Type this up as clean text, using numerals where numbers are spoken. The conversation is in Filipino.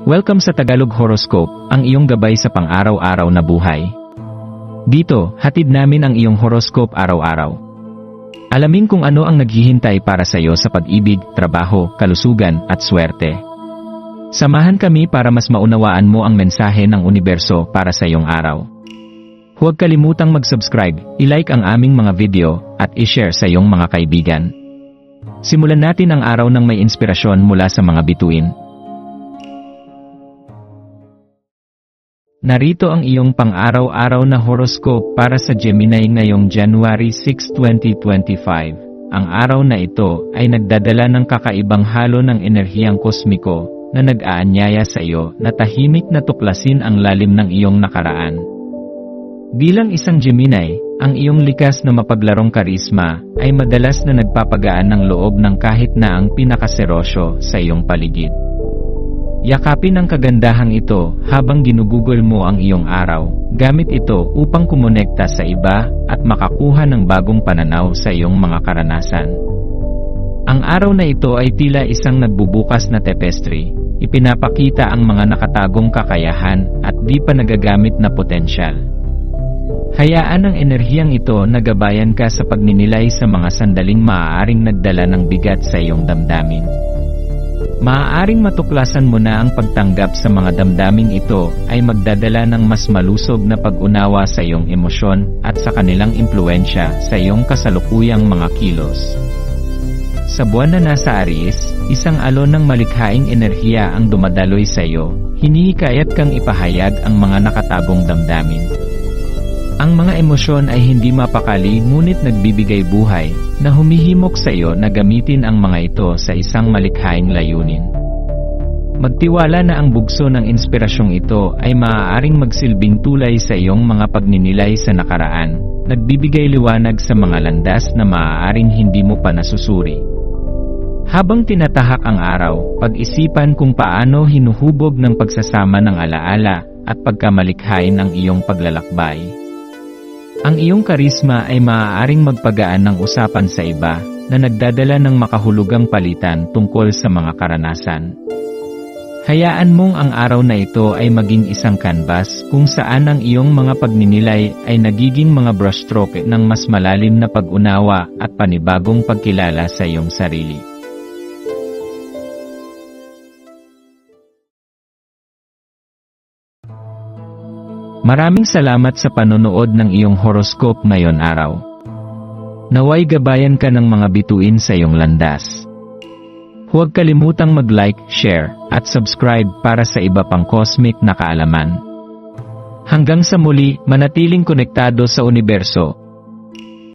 Welcome sa Tagalog Horoscope, ang iyong gabay sa pang-araw-araw na buhay. Dito, hatid namin ang iyong horoscope araw-araw. Alamin kung ano ang naghihintay para sa iyo sa pag-ibig, trabaho, kalusugan, at swerte. Samahan kami para mas maunawaan mo ang mensahe ng universo para sa iyong araw. Huwag kalimutang mag-subscribe, i-like ang aming mga video, at i-share sa iyong mga kaibigan. Simulan natin ang araw ng may inspirasyon mula sa mga bituin. Narito ang iyong pang-araw-araw na horoscope para sa Gemini ngayong January 6, 2025. Ang araw na ito ay nagdadala ng kakaibang halo ng enerhiyang kosmiko na nag-aanyaya sa iyo na tahimik na tuklasin ang lalim ng iyong nakaraan. Bilang isang Gemini, ang iyong likas na mapaglarong karisma ay madalas na nagpapagaan ng loob ng kahit na ang pinakaserosyo sa iyong paligid. Yakapin ang kagandahang ito habang ginugugol mo ang iyong araw, gamit ito upang kumonekta sa iba at makakuha ng bagong pananaw sa iyong mga karanasan. Ang araw na ito ay tila isang nagbubukas na tapestry, ipinapakita ang mga nakatagong kakayahan at di pa nagagamit na potensyal. Hayaan ang enerhiyang ito na gabayan ka sa pagninilay sa mga sandaling maaaring nagdala ng bigat sa iyong damdamin. Maaaring matuklasan mo na ang pagtanggap sa mga damdaming ito ay magdadala ng mas malusog na pag-unawa sa iyong emosyon at sa kanilang impluensya sa iyong kasalukuyang mga kilos. Sa buwan na nasa Aries, isang alon ng malikhaing enerhiya ang dumadaloy sa iyo, hinihikayat kang ipahayag ang mga nakatagong damdamin. Ang mga emosyon ay hindi mapakali ngunit nagbibigay buhay, na humihimok sa iyo na gamitin ang mga ito sa isang malikhaing layunin. Magtiwala na ang bugso ng inspirasyong ito ay maaaring magsilbing tulay sa iyong mga pagninilay sa nakaraan, nagbibigay liwanag sa mga landas na maaaring hindi mo pa nasusuri. Habang tinatahak ang araw, pag-isipan kung paano hinuhubog ng pagsasama ng alaala at pagkamalikhain ang iyong paglalakbay. Ang iyong karisma ay maaaring magpagaan ng usapan sa iba na nagdadala ng makahulugang palitan tungkol sa mga karanasan. Hayaan mong ang araw na ito ay maging isang canvas kung saan ang iyong mga pagninilay ay nagiging mga brushstroke ng mas malalim na pag-unawa at panibagong pagkilala sa iyong sarili. Maraming salamat sa panonood ng iyong horoscope ngayon araw. Naway gabayan ka ng mga bituin sa iyong landas. Huwag kalimutang mag-like, share, at subscribe para sa iba pang cosmic na kaalaman. Hanggang sa muli, manatiling konektado sa universo.